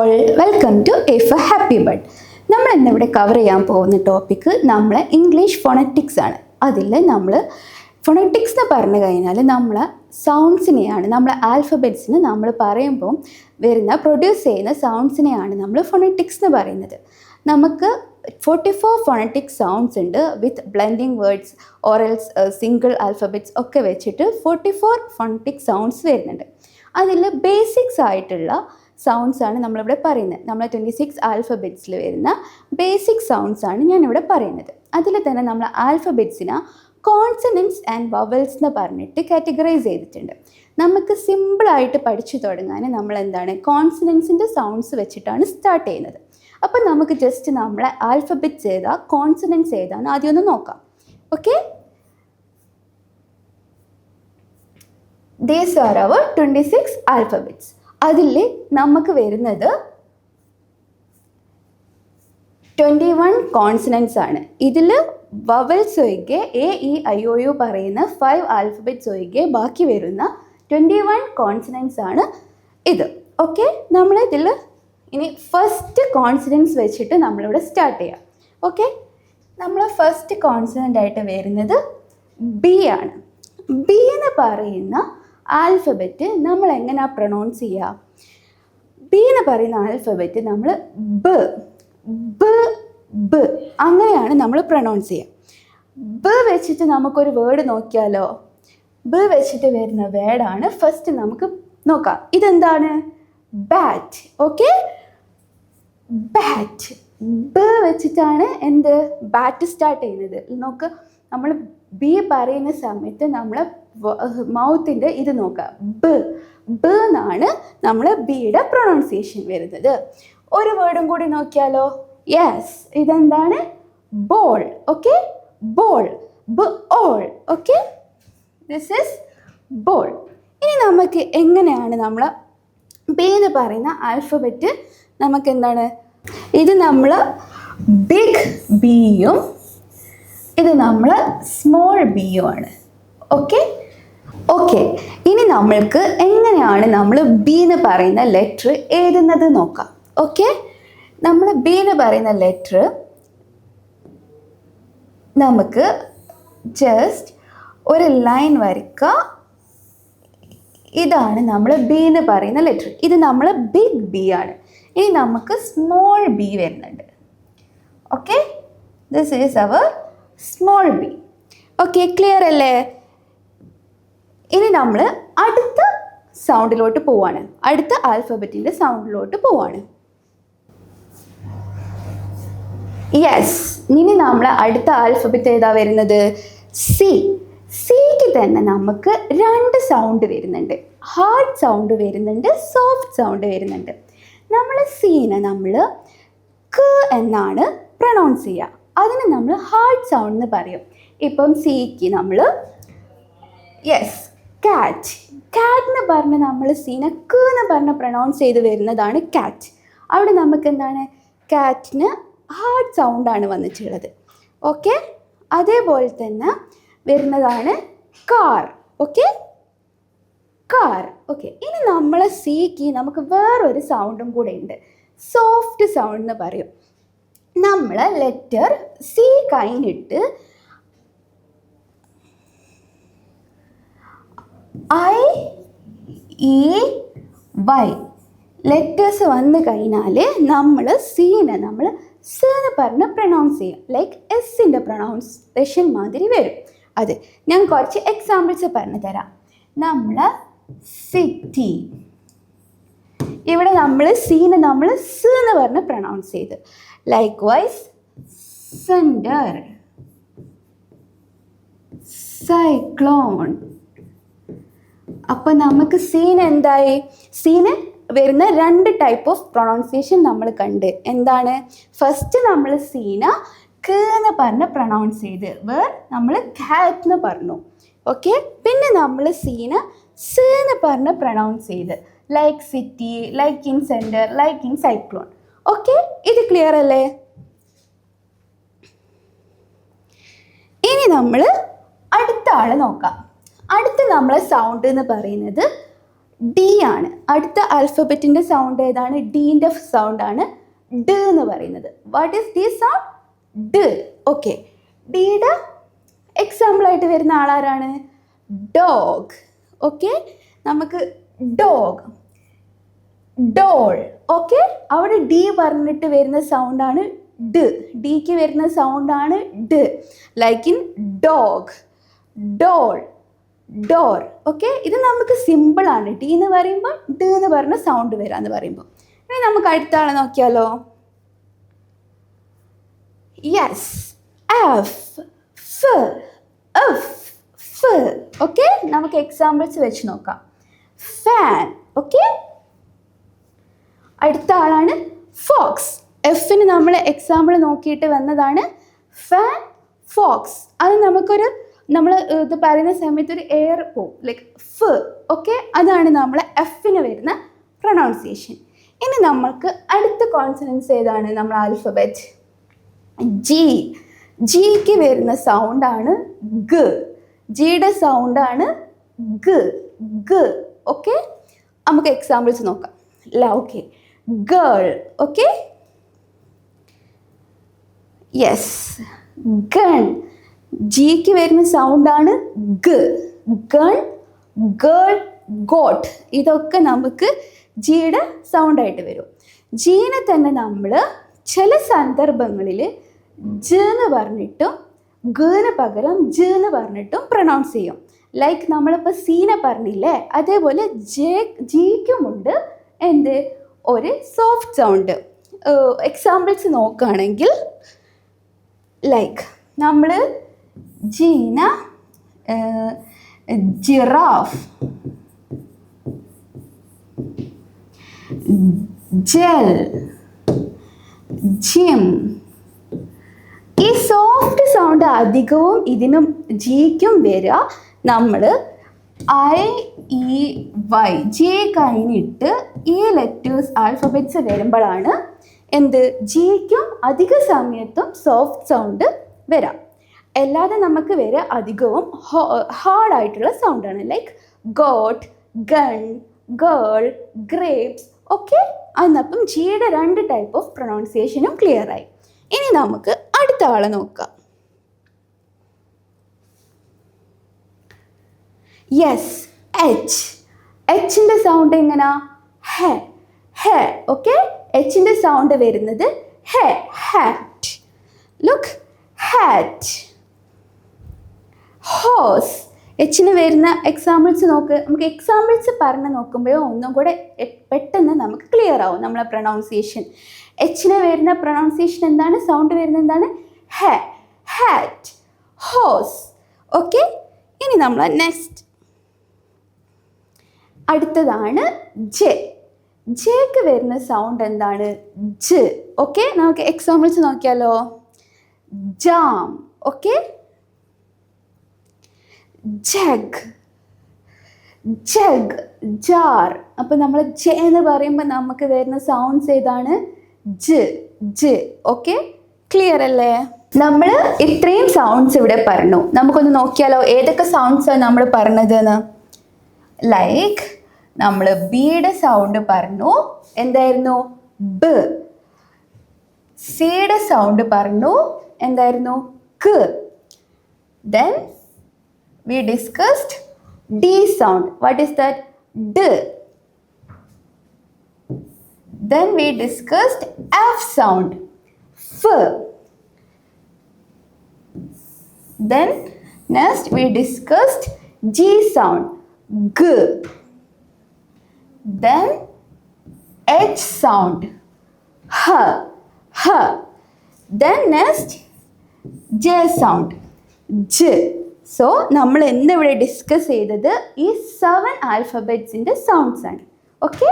All, welcome to A for happy bird. നമ്മൾ ഇന്നിവിടെ cover ചെയ്യാൻ പോകുന്ന ടോപ്പിക്ക് നമ്മളെ ഇംഗ്ലീഷ് ഫോണറ്റിക്സ് ആണ്. അതിൽ നമ്മൾ ഫോണറ്റിക്സ് എന്ന് പറഞ്ഞു കഴിഞ്ഞാൽ നമ്മളെ സൗണ്ട്സിനെയാണ്, നമ്മളെ ആൽഫബറ്റ്സിന് നമ്മൾ പറയുമ്പോൾ പ്രൊഡ്യൂസ് ചെയ്യുന്ന സൗണ്ട്സിനെയാണ് നമ്മൾ ഫോണറ്റിക്സ് എന്ന് പറയുന്നത്. നമുക്ക് 44 ഫോണറ്റിക് സൗണ്ട്സ് ഉണ്ട് with blending words or else single alphabets ഒക്കെ വെച്ചിട്ട് 44 ഫോണറ്റിക് സൗണ്ട്സ് വരുന്നുണ്ട്. അതിൽ ബേസിക്സ് ആയിട്ടുള്ള സൗണ്ട്സ് ആണ് നമ്മളിവിടെ പറയുന്നത്. നമ്മൾ 26 ആൽഫബറ്റ്സിൽ വരുന്ന ബേസിക് സൗണ്ട്സ് ആണ് ഞാനിവിടെ പറയുന്നത്. അതിൽ തന്നെ നമ്മൾ ആൽഫബറ്റ്സിനെ കോൺസണൻസ് ആൻഡ് വവൽസ് എന്ന് പറഞ്ഞിട്ട് കാറ്റഗറൈസ് ചെയ്തിട്ടുണ്ട്. നമുക്ക് സിമ്പിളായിട്ട് പഠിച്ചു തുടങ്ങാൻ നമ്മൾ കോൺസണൻസിൻ്റെ സൗണ്ട്സ് വെച്ചിട്ടാണ് സ്റ്റാർട്ട് ചെയ്യുന്നത്. അപ്പം നമുക്ക് ജസ്റ്റ് നമ്മളെ ആൽഫബറ്റ്സ് ഏതാ, കോൺസണൻസ് ഏതാന്ന് ആദ്യം ഒന്ന് നോക്കാം. Okay, these are our 26 alphabets. അതിൽ നമുക്ക് വരുന്നത് 21 കോൺസണൻസ് ആണ്. ഇതിൽ വവൽസ് ഒഴികെ AEIOU പറയുന്ന 5 ആൽഫബറ്റ്സ് ഒഴികെ ബാക്കി വരുന്ന 21 കോൺസണൻസ് ആണ് ഇത്. ഓക്കെ, നമ്മളിതിൽ ഇനി ഫസ്റ്റ് കോൺസണൻസ് വെച്ചിട്ട് നമ്മളിവിടെ സ്റ്റാർട്ട് ചെയ്യാം. ഓക്കെ, നമ്മൾ ഫസ്റ്റ് കോൺസണൻ്റ് ആയിട്ട് വരുന്നത് B ആണ്. B എന്ന് പറയുന്ന ആൽഫബറ്റ് നമ്മൾ എങ്ങനെയാണ് പ്രൊണൗൺസ് ചെയ്യുക? B എന്ന് പറയുന്ന ആൽഫബറ്റ് നമ്മൾ ബ ബ ബ അങ്ങനെയാണ് നമ്മൾ പ്രൊണൗൺസ് ചെയ്യുക. ബ വെച്ചിട്ട് നമുക്കൊരു വേർഡ് നോക്കിയാലോ? ബ വെച്ചിട്ട് വരുന്ന വേർഡാണ് ഫസ്റ്റ് നമുക്ക് നോക്കാം. ഇതെന്താണ്? ബാറ്റ്. Okay, bat. ബ വെച്ചിട്ടാണ് എന്ത് ബാറ്റ് സ്റ്റാർട്ട് ചെയ്യുന്നത്. നോക്ക്, നമ്മൾ ബി പറയുന്ന സമയത്ത് നമ്മൾ മൗത്തിൻ്റെ ഇത് നോക്കുക. ബ ബ എന്നാണ് നമ്മൾ ബിയുടെ പ്രൊണൗൺസിയേഷൻ വരുന്നത്. ഒരു വേർഡും കൂടി നോക്കിയാലോ? യെസ്, ഇതെന്താണ്? Ball. Okay, ball. B all. Okay, this is ball. ഇനി നമുക്ക് എങ്ങനെയാണ് നമ്മൾ ബി എന്ന് പറയുന്ന ആൽഫബറ്റ് നമുക്ക് എന്താണ്? ഇത് നമ്മൾ ബിഗ് ബിയും ഇത് നമ്മൾ സ്മോൾ ബിയും ആണ്. ഓക്കെ ഓക്കെ, ഇനി നമ്മൾക്ക് എങ്ങനെയാണ് നമ്മൾ ബി എന്ന് പറയുന്ന ലെറ്റർ എഴുതുന്നത് നോക്കാം. ഓക്കെ, നമ്മൾ ബി എന്ന് പറയുന്ന ലെറ്റർ നമുക്ക് ജസ്റ്റ് ഒരു ലൈൻ വരയ്ക്കുക. ഇതാണ് നമ്മൾ ബി എന്ന് പറയുന്ന ലെറ്റർ. ഇത് നമ്മൾ ബിഗ് ബി ആണ്. ഇനി നമുക്ക് സ്മോൾ ബി വരുന്നുണ്ട്. Okay, this is our small B. Okay, clear അല്ലേ? ഇനി നമ്മൾ അടുത്ത സൗണ്ടിലോട്ട് പോവാണ്, അടുത്ത ആൽഫബറ്റിൻ്റെ സൗണ്ടിലോട്ട് പോവാണ്. യെസ്, ഇനി നമ്മൾ അടുത്ത ആൽഫബറ്റ് ഏതാ വരുന്നത്? സി. സിക്ക് തന്നെ നമുക്ക് 2 സൗണ്ട് വരുന്നുണ്ട്. ഹാർഡ് സൗണ്ട് വരുന്നുണ്ട്, സോഫ്റ്റ് സൗണ്ട് വരുന്നുണ്ട്. നമ്മൾ സീനെ നമ്മൾ ക എന്നാണ് പ്രൊണൗൺസ് ചെയ്യുക. അതിന് നമ്മൾ ഹാർഡ് സൗണ്ട് എന്ന് പറയും. ഇപ്പം സിക്ക് നമ്മൾ യെസ് കാറ്റ്. കാറ്റ് എന്ന് പറഞ്ഞ് നമ്മൾ സീനെ ക എന്ന് പറഞ്ഞ് പ്രൊണൗൺസ് ചെയ്ത് വരുന്നതാണ് കാറ്റ്. അവിടെ നമുക്ക് എന്താണ്? കാറ്റിന് ഹാർഡ് സൗണ്ടാണ് വന്നിട്ടുള്ളത്. ഓക്കെ, അതേപോലെ തന്നെ വരുന്നതാണ് കാർ. Okay, car. ഓക്കെ, ഇനി നമ്മളെ സിക്ക് നമുക്ക് വേറൊരു സൗണ്ടും കൂടെ ഉണ്ട്, സോഫ്റ്റ് സൗണ്ട് എന്ന് പറയും. നമ്മൾ ലെറ്റർ സി കഴിഞ്ഞിട്ട് IEY ലെറ്റേഴ്സ് വന്നു കഴിഞ്ഞാൽ നമ്മൾ സീനെ നമ്മൾ സ എന്ന് പറഞ്ഞ് പ്രൊണൗൺസ് ചെയ്യും. ലൈക്ക് എസിൻ്റെ പ്രൊണൗൺസേഷൻ മാതിരി വരും. അത് ഞാൻ കുറച്ച് എക്സാമ്പിൾസ് പറഞ്ഞു തരാം. നമ്മൾ സിറ്റി, ഇവിടെ നമ്മൾ സീനെ നമ്മൾ സ് എന്ന് പറഞ്ഞ് പ്രൊണൗൺസ് ചെയ്ത്. Likewise cinder, cyclone. അപ്പം നമുക്ക് സീൻ എന്തായി? സീന് വരുന്ന 2 ടൈപ്പ് ഓഫ് പ്രൊണൗൺസിയേഷൻ നമ്മൾ കണ്ട്. എന്താണ്? ഫസ്റ്റ് നമ്മൾ സീന ക എന്ന് പറഞ്ഞ് പ്രൊണൗൺസ് ചെയ്ത്, വേർ നമ്മൾ കാറ്റ് എന്ന് പറഞ്ഞു. ഓക്കെ, പിന്നെ നമ്മൾ സീന സ് എന്ന് പറഞ്ഞ് പ്രൊണൗൺസ് ചെയ്ത്, like city, like in centre, like in cyclone. Okay, ഇത് ക്ലിയർ അല്ലേ? ഇനി നമ്മൾ അടുത്ത ആൾ നോക്കാം. അടുത്ത നമ്മളെ സൗണ്ട് എന്ന് പറയുന്നത് ഡി ആണ്. അടുത്ത ആൽഫബറ്റിൻ്റെ സൗണ്ട് ഏതാണ്? ഡീൻ്റെ സൗണ്ടാണ് ഡ എന്ന് പറയുന്നത്. What is the sound? ഡ. ഓക്കെ, ഡിയുടെ എക്സാമ്പിളായിട്ട് വരുന്ന ആളാരാണ്? ഡോഗ്. ഓക്കെ, നമുക്ക് ഡോഗ്, ഡോൾ. ഓക്കെ, അവിടെ ഡി പറഞ്ഞിട്ട് വരുന്ന സൗണ്ടാണ് ഡ. ഡിക്ക് വരുന്ന സൗണ്ടാണ് ഡ. Like in dog, doll, door. Okay, ഇത് നമുക്ക് സിമ്പിളാണ്. ഡി എന്ന് പറയുമ്പോൾ ഡ എന്ന് പറഞ്ഞ സൗണ്ട് വരാമെന്ന് പറയുമ്പോൾ. ഇനി നമുക്ക് അടുത്ത ആളെ നോക്കിയാലോ? യെസ്, എഫ്, ഫ്, എഫ്, ഫ്. ഓക്കെ, നമുക്ക് എക്സാമ്പിൾസ് വെച്ച് നോക്കാം. ഫാൻ. ഓക്കെ, അടുത്ത ആളാണ് ഫോക്സ്. എഫിന് നമ്മൾ എക്സാമ്പിൾ നോക്കിയിട്ട് വന്നതാണ് ഫാൻ, ഫോക്സ്. അത് നമ്മൾ ഇത് പറയുന്ന സമയത്ത് ഒരു എയർ പോവും, ലൈക്ക് ഫ്. ഓക്കെ, അതാണ് നമ്മൾ എഫിന് വരുന്ന പ്രൊനൗൺസിയേഷൻ. ഇനി നമ്മൾക്ക് അടുത്ത കോൺസണൻസ് ഏതാണ്? നമ്മൾ ആൽഫബറ്റ് ജി. ജിക്ക് വരുന്ന സൗണ്ടാണ് ഗ. ജിയുടെ സൗണ്ടാണ് ഗ, ഗ. ഓക്കെ, നമുക്ക് എക്സാമ്പിൾസ് നോക്കാം. Okay, girl. Okay, yes, gun. ജിക്ക് വരുന്ന സൗണ്ടാണ് ഗ. Gun, girl, got. ഇതൊക്കെ നമുക്ക് ജിയുടെ സൗണ്ടായിട്ട് വരും. ജീനെ തന്നെ നമ്മൾ ചില സന്ദർഭങ്ങളിൽ ജ എന്ന് പറഞ്ഞിട്ടും ഗന് പകരം ജ എന്ന് പറഞ്ഞിട്ടും പ്രൊനൗൺസ് ചെയ്യും. ലൈക്ക് നമ്മളിപ്പോൾ സീനെ പറഞ്ഞില്ലേ, അതേപോലെ ജിക്കുമുണ്ട് എന്ത്? ഒരു സോഫ്റ്റ് സൗണ്ട്. എക്സാമ്പിൾസ് നോക്കുകയാണെങ്കിൽ ലൈക്ക് നമ്മൾ ജീന, ജിറാഫ്, ജെൽ, ജിം. ഈ സോഫ്റ്റ് സൗണ്ട് അധികവും ഇതിനും ജിക്കും വരിക നമ്മൾ IEY ജെ കഴിഞ്ഞിട്ട് ഈ ലെറ്റേഴ്സ് ആൽഫബറ്റ്സ് വരുമ്പോഴാണ് എന്ത്? ജിക്കും അധിക സമയത്തും സോഫ്റ്റ് സൗണ്ട് വരാം. അല്ലാതെ നമുക്ക് വരെ അധികവും ഹാർഡായിട്ടുള്ള സൗണ്ടാണ്. Like goat, gun, girl, grapes. Okay, അന്നപ്പം ജിയുടെ 2 ടൈപ്പ് ഓഫ് പ്രൊനൗൺസിയേഷനും ക്ലിയർ ആയി. ഇനി നമുക്ക് അടുത്ത ആളെ നോക്കാം. Yes, H. എച്ചിൻ്റെ സൗണ്ട് എങ്ങനാ? ഹെ, ഹെ. ഓക്കെ, എച്ചിൻ്റെ സൗണ്ട് വരുന്നത് ഹെ, ഹാറ്റ്. Look, hat. ഹോസ്. എച്ചിന് വരുന്ന എക്സാമ്പിൾസ് നോക്ക്. നമുക്ക് എക്സാമ്പിൾസ് പറഞ്ഞ് നോക്കുമ്പോഴോ ഒന്നും കൂടെ പെട്ടെന്ന് നമുക്ക് ക്ലിയർ ആവും നമ്മളെ പ്രൊനൗൺസിയേഷൻ. എച്ചിന് വരുന്ന പ്രൊനൗൺസിയേഷൻ എന്താണ്? സൗണ്ട് വരുന്നത് എന്താണ്? ഹെ, ഹാറ്റ്, ഹോസ്. ഓക്കെ, ഇനി നമ്മൾ നെക്സ്റ്റ് അടുത്തതാണ് ജെ. ജെക്ക് വരുന്ന സൗണ്ട് എന്താണ്? ജ്. ഓക്കെ, നമുക്ക് എക്സാമ്പിൾസ് നോക്കിയാലോ? Jam. Okay, jug, jug, jar. അപ്പോൾ നമ്മൾ ജെ എന്ന് പറയുമ്പോൾ നമുക്ക് വരുന്ന സൗണ്ട്സ് ഏതാണ്? ജ്, ജ്. ഓക്കെ, ക്ലിയർ അല്ലേ? നമ്മൾ ഇത്രയും സൗണ്ട്സ് ഇവിടെ പറഞ്ഞു. നമുക്കൊന്ന് നോക്കിയാലോ ഏതൊക്കെ സൗണ്ട്സാണ് നമ്മൾ പറഞ്ഞതെന്ന്. ലൈക്ക് നമ്മൾ ബിയുടെ സൗണ്ട് പറഞ്ഞു, എന്തായിരുന്നു? ബ്. സിയുടെ സൗണ്ട് പറഞ്ഞു, എന്തായിരുന്നു? ക. Then we discussed D sound. What is that? D. Then we discussed F sound. F. Then next we discussed G sound. G. Then H sound. H. H. Then next J sound. J. So നമ്മൾ ഇന്നിവിടെ discuss ചെയ്തത് ഈ 7 ആൽഫബറ്റ്സിൻ്റെ sounds ആണ്. Okay.